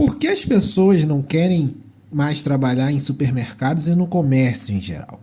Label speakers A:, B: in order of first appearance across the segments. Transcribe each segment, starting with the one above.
A: Por que as pessoas não querem mais trabalhar em supermercados e no comércio em geral?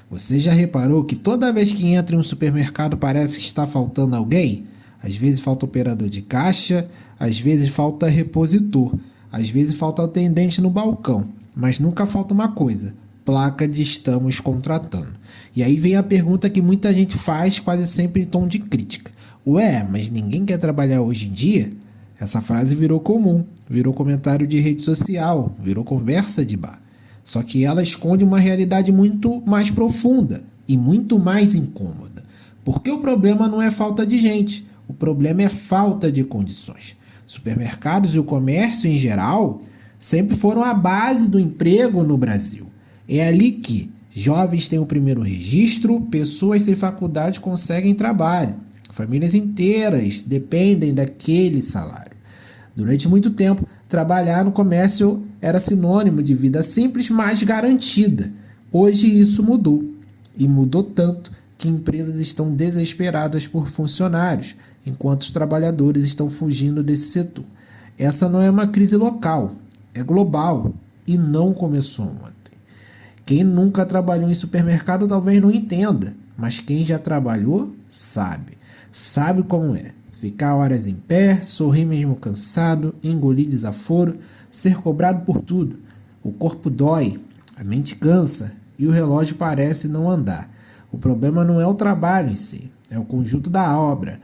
A: Você já reparou que toda vez que entra em um supermercado parece que está faltando alguém? Às vezes falta operador de caixa, às vezes falta repositor, às vezes falta atendente no balcão, mas nunca falta uma coisa: placa de estamos contratando. E aí vem a pergunta que muita gente faz quase sempre em tom de crítica. Ué, mas ninguém quer trabalhar hoje em dia? Essa frase virou comum, virou comentário de rede social, virou conversa de bar. Só que ela esconde uma realidade muito mais profunda e muito mais incômoda. Porque o problema não é falta de gente, o problema é falta de condições. Supermercados e o comércio em geral sempre foram a base do emprego no Brasil. É ali que jovens têm o primeiro registro, pessoas sem faculdade conseguem trabalho. Famílias inteiras dependem daquele salário. Durante muito tempo, trabalhar no comércio era sinônimo de vida simples, mas garantida. Hoje isso mudou. E mudou tanto que empresas estão desesperadas por funcionários, enquanto os trabalhadores estão fugindo desse setor. Essa não é uma crise local, é global e não começou ontem. Quem nunca trabalhou em supermercado talvez não entenda, mas quem já trabalhou sabe. Sabe como é. Ficar horas em pé, sorrir mesmo cansado, engolir desaforo, ser cobrado por tudo. O corpo dói, a mente cansa e o relógio parece não andar. O problema não é o trabalho em si, é o conjunto da obra.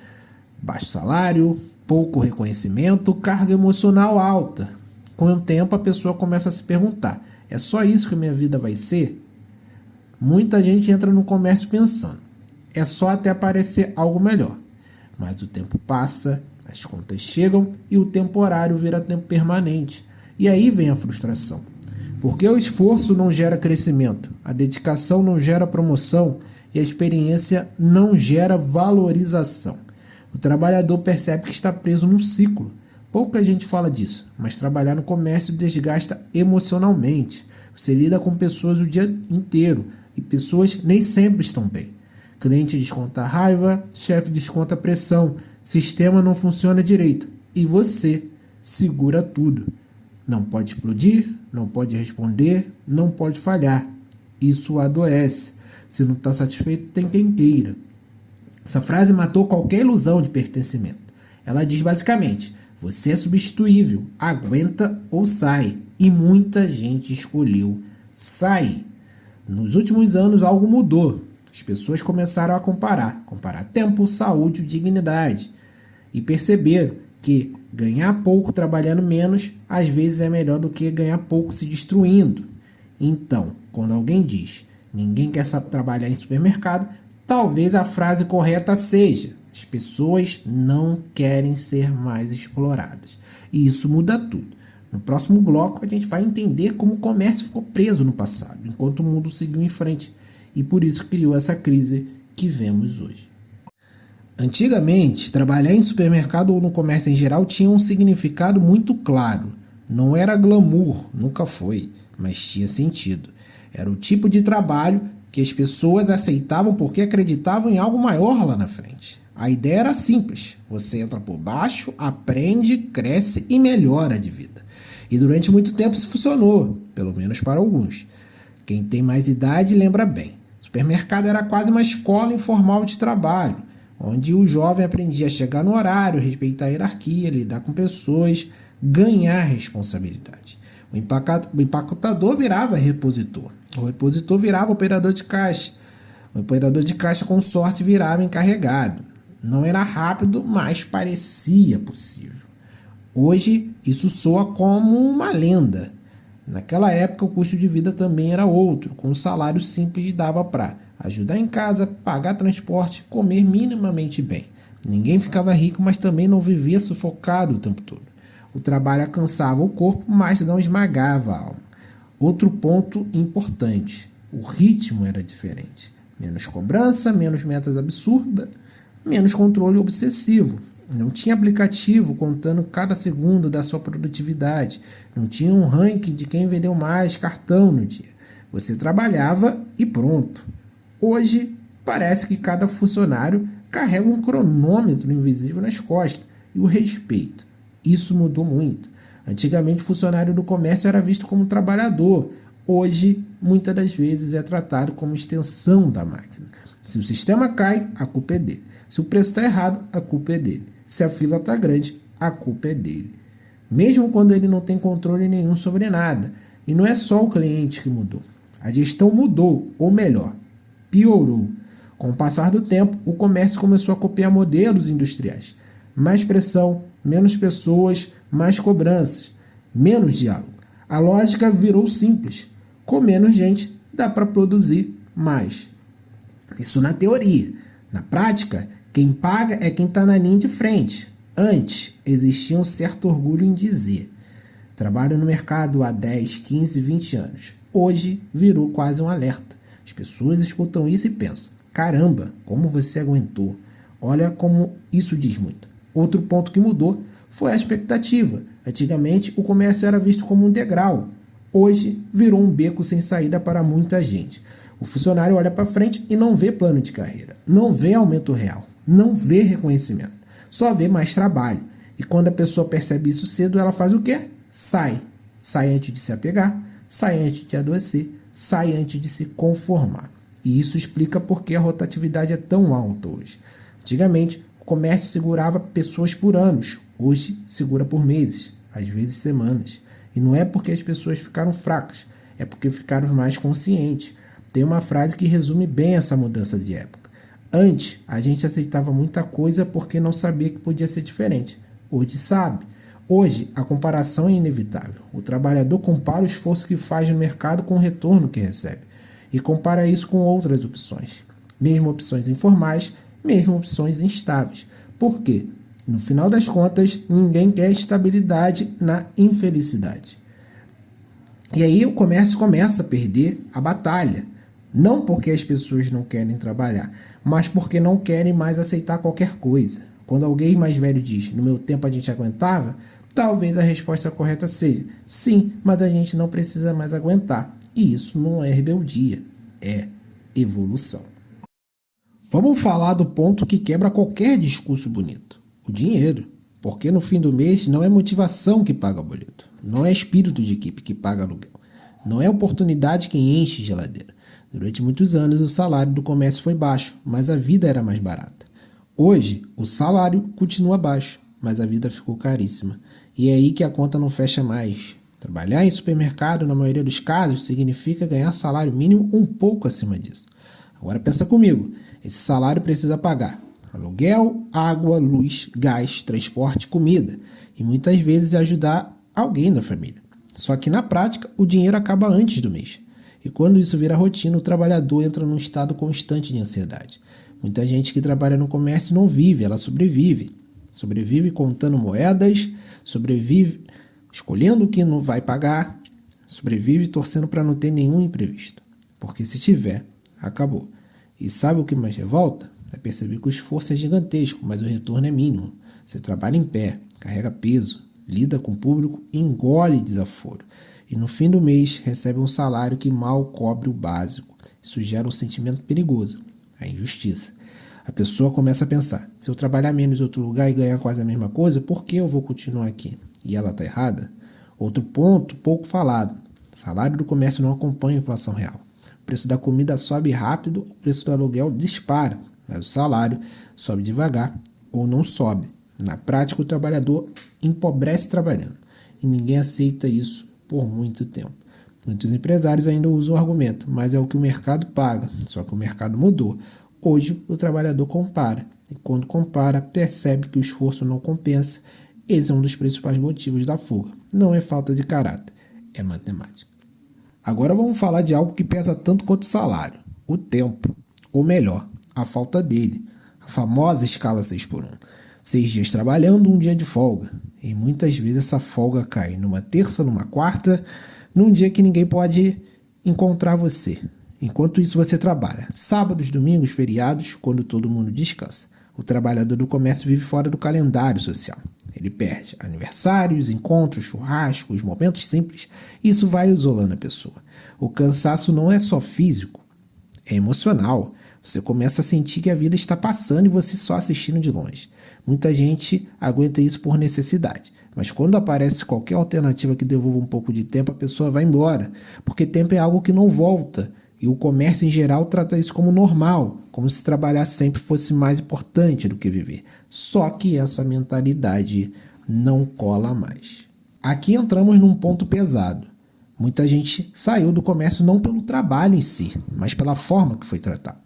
A: Baixo salário, pouco reconhecimento, carga emocional alta. Com o tempo a pessoa começa a se perguntar: é só isso que minha vida vai ser? Muita gente entra no comércio pensando: é só até aparecer algo melhor. Mas o tempo passa, as contas chegam e o temporário vira tempo permanente. E aí vem a frustração. Porque o esforço não gera crescimento, a dedicação não gera promoção e a experiência não gera valorização. O trabalhador percebe que está preso num ciclo. Pouca gente fala disso, mas trabalhar no comércio desgasta emocionalmente. Você lida com pessoas o dia inteiro e pessoas nem sempre estão bem. Cliente desconta a raiva, chefe desconta a pressão, sistema não funciona direito e você segura tudo. Não pode explodir, não pode responder, não pode falhar. Isso adoece. Se não está satisfeito, tem quem queira. Essa frase matou qualquer ilusão de pertencimento. Ela diz basicamente: você é substituível, aguenta ou sai. E muita gente escolheu sair. Nos últimos anos algo mudou. As pessoas começaram a comparar tempo, saúde e dignidade. E perceberam que ganhar pouco trabalhando menos, às vezes é melhor do que ganhar pouco se destruindo. Então, quando alguém diz: ninguém quer trabalhar em supermercado, talvez a frase correta seja: as pessoas não querem ser mais exploradas. E isso muda tudo. No próximo bloco, a gente vai entender como o comércio ficou preso no passado, enquanto o mundo seguiu em frente. E por isso criou essa crise que vemos hoje. Antigamente, trabalhar em supermercado ou no comércio em geral tinha um significado muito claro. Não era glamour, nunca foi, mas tinha sentido. Era o tipo de trabalho que as pessoas aceitavam porque acreditavam em algo maior lá na frente. A ideia era simples: você entra por baixo, aprende, cresce e melhora de vida. E durante muito tempo isso funcionou, pelo menos para alguns. Quem tem mais idade lembra bem. Supermercado era quase uma escola informal de trabalho, onde o jovem aprendia a chegar no horário, respeitar a hierarquia, lidar com pessoas, ganhar responsabilidade. O empacotador virava repositor, o repositor virava operador de caixa, o operador de caixa com sorte virava encarregado. Não era rápido, mas parecia possível. Hoje isso soa como uma lenda. Naquela época o custo de vida também era outro, com um salário simples dava para ajudar em casa, pagar transporte, comer minimamente bem. Ninguém ficava rico, mas também não vivia sufocado o tempo todo. O trabalho cansava o corpo, mas não esmagava a alma. Outro ponto importante: o ritmo era diferente. Menos cobrança, menos metas absurdas, menos controle obsessivo. Não tinha aplicativo contando cada segundo da sua produtividade. Não tinha um ranking de quem vendeu mais cartão no dia. Você trabalhava e pronto. Hoje, parece que cada funcionário carrega um cronômetro invisível nas costas. E o respeito. Isso mudou muito. Antigamente, o funcionário do comércio era visto como um trabalhador. Hoje, muitas das vezes, é tratado como extensão da máquina. Se o sistema cai, a culpa é dele. Se o preço está errado, a culpa é dele. Se a fila está grande, a culpa é dele. Mesmo quando ele não tem controle nenhum sobre nada. E não é só o cliente que mudou. A gestão mudou, ou melhor, piorou. Com o passar do tempo, o comércio começou a copiar modelos industriais. Mais pressão, menos pessoas, mais cobranças, menos diálogo. A lógica virou simples. Com menos gente, dá para produzir mais. Isso na teoria. Na prática, quem paga é quem está na linha de frente. Antes, existia um certo orgulho em dizer: trabalho no mercado há 10, 15, 20 anos. Hoje, virou quase um alerta. As pessoas escutam isso e pensam: caramba, como você aguentou? Olha como isso diz muito. Outro ponto que mudou foi a expectativa. Antigamente, o comércio era visto como um degrau. Hoje, virou um beco sem saída para muita gente. O funcionário olha para frente e não vê plano de carreira, não vê aumento real, não vê reconhecimento, só vê mais trabalho. E quando a pessoa percebe isso cedo, ela faz o quê? Sai. Sai antes de se apegar, sai antes de adoecer, sai antes de se conformar. E isso explica por que a rotatividade é tão alta hoje. Antigamente, o comércio segurava pessoas por anos, hoje segura por meses, às vezes semanas. E não é porque as pessoas ficaram fracas, é porque ficaram mais conscientes. Tem uma frase que resume bem essa mudança de época. Antes, a gente aceitava muita coisa porque não sabia que podia ser diferente. Hoje sabe. Hoje, a comparação é inevitável. O trabalhador compara o esforço que faz no mercado com o retorno que recebe. E compara isso com outras opções. Mesmo opções informais, mesmo opções instáveis. Por quê? No final das contas, ninguém quer estabilidade na infelicidade. E aí o comércio começa a perder a batalha. Não porque as pessoas não querem trabalhar, mas porque não querem mais aceitar qualquer coisa. Quando alguém mais velho diz: no meu tempo a gente aguentava, talvez a resposta correta seja: sim, mas a gente não precisa mais aguentar. E isso não é rebeldia, é evolução. Vamos falar do ponto que quebra qualquer discurso bonito: o dinheiro. Porque no fim do mês não é motivação que paga o boleto, não é espírito de equipe que paga aluguel, não é oportunidade quem enche geladeira. Durante muitos anos o salário do comércio foi baixo, mas a vida era mais barata. Hoje o salário continua baixo, mas a vida ficou caríssima. E é aí que a conta não fecha mais. Trabalhar em supermercado, na maioria dos casos, significa ganhar salário mínimo um pouco acima disso. Agora pensa comigo, esse salário precisa pagar aluguel, água, luz, gás, transporte, comida e muitas vezes ajudar alguém da família. Só que na prática o dinheiro acaba antes do mês. E quando isso vira rotina, o trabalhador entra num estado constante de ansiedade. Muita gente que trabalha no comércio não vive, ela sobrevive. Sobrevive contando moedas, sobrevive escolhendo o que não vai pagar, sobrevive torcendo para não ter nenhum imprevisto. Porque se tiver, acabou. E sabe o que mais revolta? É perceber que o esforço é gigantesco, mas o retorno é mínimo. Você trabalha em pé, carrega peso, lida com o público, engole desaforo. E no fim do mês recebe um salário que mal cobre o básico. Isso gera um sentimento perigoso, a injustiça. A pessoa começa a pensar: se eu trabalhar menos em outro lugar e ganhar quase a mesma coisa, por que eu vou continuar aqui? E ela está errada? Outro ponto pouco falado: o salário do comércio não acompanha a inflação real. O preço da comida sobe rápido, o preço do aluguel dispara, mas o salário sobe devagar ou não sobe. Na prática, o trabalhador empobrece trabalhando e ninguém aceita isso por muito tempo. Muitos empresários ainda usam o argumento: mas é o que o mercado paga. Só que o mercado mudou. Hoje o trabalhador compara e quando compara percebe que o esforço não compensa. Esse é um dos principais motivos da fuga. Não é falta de caráter, é matemática. Agora vamos falar de algo que pesa tanto quanto o salário: o tempo, ou melhor, a falta dele. A famosa escala 6x1. 6 dias trabalhando, um dia de folga. E muitas vezes essa folga cai numa terça, numa quarta, num dia que ninguém pode encontrar você. Enquanto isso você trabalha sábados, domingos, feriados, quando todo mundo descansa. O trabalhador do comércio vive fora do calendário social. Ele perde aniversários, encontros, churrascos, momentos simples. Isso vai isolando a pessoa. O cansaço não é só físico, é emocional. Você começa a sentir que a vida está passando e você só assistindo de longe. Muita gente aguenta isso por necessidade, mas quando aparece qualquer alternativa que devolva um pouco de tempo, a pessoa vai embora, porque tempo é algo que não volta. E o comércio em geral trata isso como normal, como se trabalhar sempre fosse mais importante do que viver. Só que essa mentalidade não cola mais. Aqui entramos num ponto pesado. Muita gente saiu do comércio não pelo trabalho em si, mas pela forma que foi tratado.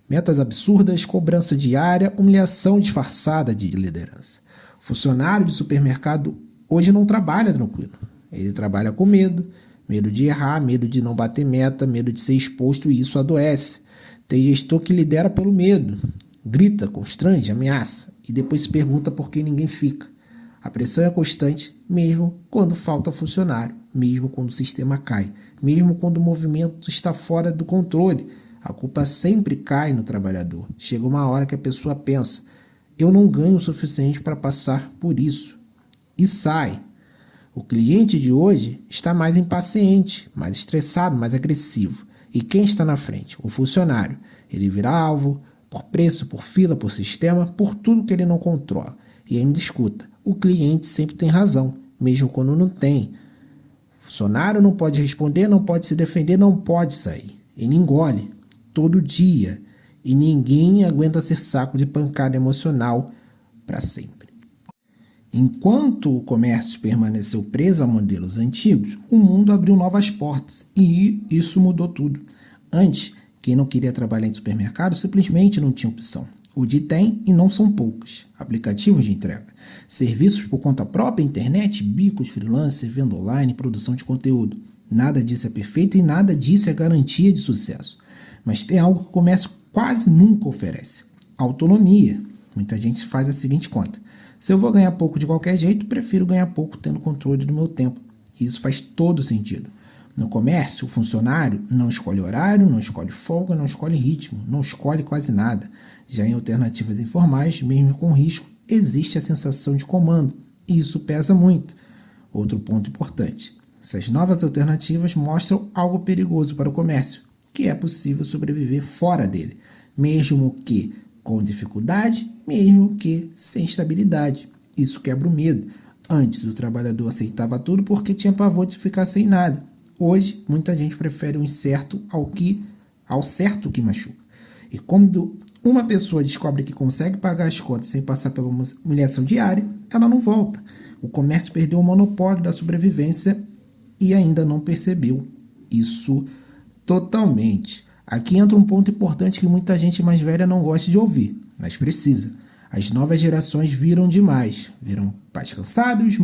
A: Metas absurdas, cobrança diária, humilhação disfarçada de liderança. O funcionário de supermercado hoje não trabalha tranquilo. Ele trabalha com medo. Medo de errar, medo de não bater meta, medo de ser exposto e isso adoece. Tem gestor que lidera pelo medo, grita, constrange, ameaça e depois se pergunta por que ninguém fica. A pressão é constante, mesmo quando falta funcionário, mesmo quando o sistema cai, mesmo quando o movimento está fora do controle. A culpa sempre cai no trabalhador. Chega uma hora que a pessoa pensa, eu não ganho o suficiente para passar por isso. E sai. O cliente de hoje está mais impaciente, mais estressado, mais agressivo. E quem está na frente? O funcionário. Ele vira alvo por preço, por fila, por sistema, por tudo que ele não controla. E ainda escuta. O cliente sempre tem razão, mesmo quando não tem. O funcionário não pode responder, não pode se defender, não pode sair. Ele engole todo dia. E ninguém aguenta ser saco de pancada emocional para sempre. Enquanto o comércio permaneceu preso a modelos antigos, o mundo abriu novas portas e isso mudou tudo. Antes, quem não queria trabalhar em supermercado simplesmente não tinha opção. Hoje tem e não são poucos. Aplicativos de entrega, serviços por conta própria, internet, bicos, freelancer, venda online, produção de conteúdo. Nada disso é perfeito e nada disso é garantia de sucesso. Mas tem algo que o comércio quase nunca oferece: autonomia. Muita gente faz a seguinte conta: se eu vou ganhar pouco de qualquer jeito, prefiro ganhar pouco tendo controle do meu tempo. E isso faz todo sentido. No comércio, o funcionário não escolhe horário, não escolhe folga, não escolhe ritmo, não escolhe quase nada. Já em alternativas informais, mesmo com risco, existe a sensação de comando. E isso pesa muito. Outro ponto importante: essas novas alternativas mostram algo perigoso para o comércio, que é possível sobreviver fora dele, mesmo que com dificuldade, mesmo que sem estabilidade. Isso quebra o medo. Antes, o trabalhador aceitava tudo porque tinha pavor de ficar sem nada. Hoje, muita gente prefere o incerto ao certo que machuca. E quando uma pessoa descobre que consegue pagar as contas sem passar pela humilhação diária, ela não volta. O comércio perdeu o monopólio da sobrevivência e ainda não percebeu isso totalmente. Aqui entra um ponto importante que muita gente mais velha não gosta de ouvir, mas precisa. As novas gerações viram demais. Viram pais cansados,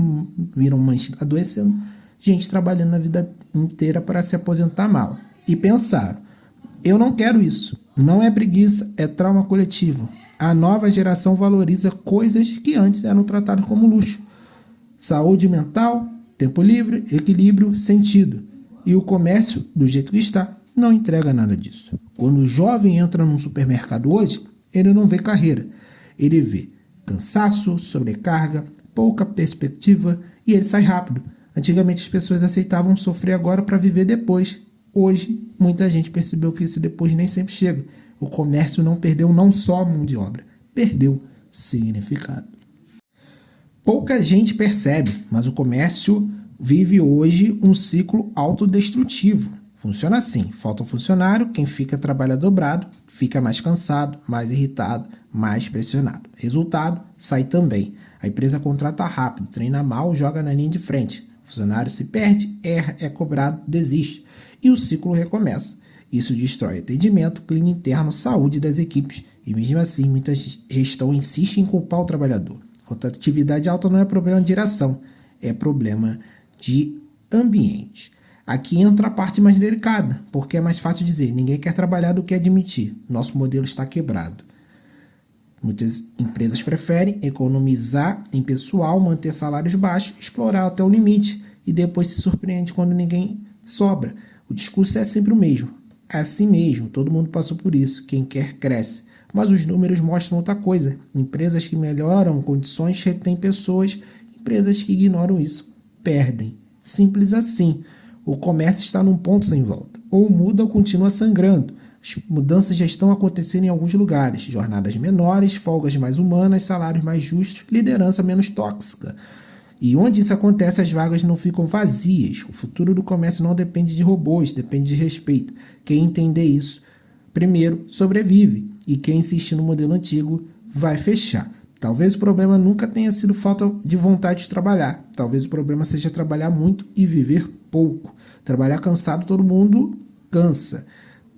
A: viram mães adoecendo, gente trabalhando a vida inteira para se aposentar mal. E pensaram, eu não quero isso. Não é preguiça, é trauma coletivo. A nova geração valoriza coisas que antes eram tratadas como luxo. Saúde mental, tempo livre, equilíbrio, sentido. E o comércio, do jeito que está, não entrega nada disso. Quando o jovem entra num supermercado hoje, ele não vê carreira. Ele vê cansaço, sobrecarga, pouca perspectiva e ele sai rápido. Antigamente as pessoas aceitavam sofrer agora para viver depois. Hoje, muita gente percebeu que isso depois nem sempre chega. O comércio não perdeu não só mão de obra, perdeu significado. Pouca gente percebe, mas o comércio vive hoje um ciclo autodestrutivo. Funciona assim: falta um funcionário, quem fica trabalha dobrado, fica mais cansado, mais irritado, mais pressionado. Resultado, sai também. A empresa contrata rápido, treina mal, joga na linha de frente. O funcionário se perde, erra, é cobrado, desiste. E o ciclo recomeça. Isso destrói atendimento, clima interno, saúde das equipes. E mesmo assim, muita gestão insiste em culpar o trabalhador. Rotatividade alta não é problema de direção, é problema de ambiente. Aqui entra a parte mais delicada, porque é mais fácil dizer, ninguém quer trabalhar do que admitir. Nosso modelo está quebrado. Muitas empresas preferem economizar em pessoal, manter salários baixos, explorar até o limite e depois se surpreende quando ninguém sobra. O discurso é sempre o mesmo. É assim mesmo, todo mundo passou por isso, quem quer cresce. Mas os números mostram outra coisa. Empresas que melhoram condições retêm pessoas, empresas que ignoram isso perdem. Simples assim. O comércio está num ponto sem volta. Ou muda ou continua sangrando. As mudanças já estão acontecendo em alguns lugares. Jornadas menores, folgas mais humanas, salários mais justos, liderança menos tóxica. E onde isso acontece, as vagas não ficam vazias. O futuro do comércio não depende de robôs, depende de respeito. Quem entender isso, primeiro, sobrevive. E quem insistir no modelo antigo vai fechar. Talvez o problema nunca tenha sido falta de vontade de trabalhar. Talvez o problema seja trabalhar muito e viver pouco. Trabalhar cansado, todo mundo cansa.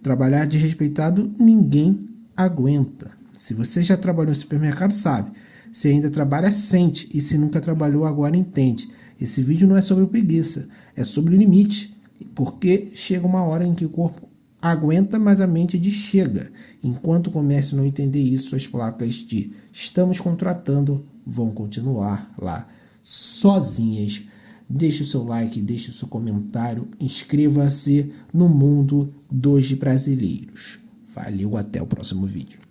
A: Trabalhar desrespeitado, ninguém aguenta. Se você já trabalhou no supermercado, sabe. Se ainda trabalha, sente. E se nunca trabalhou, agora entende. Esse vídeo não é sobre preguiça, é sobre o limite. Porque chega uma hora em que o corpo aguenta, mas a mente diz chega. Enquanto o comércio não entender isso, as placas de estamos contratando vão continuar lá sozinhas. Deixe o seu like, deixe o seu comentário, inscreva-se no mundo dos brasileiros. Valeu, até o próximo vídeo.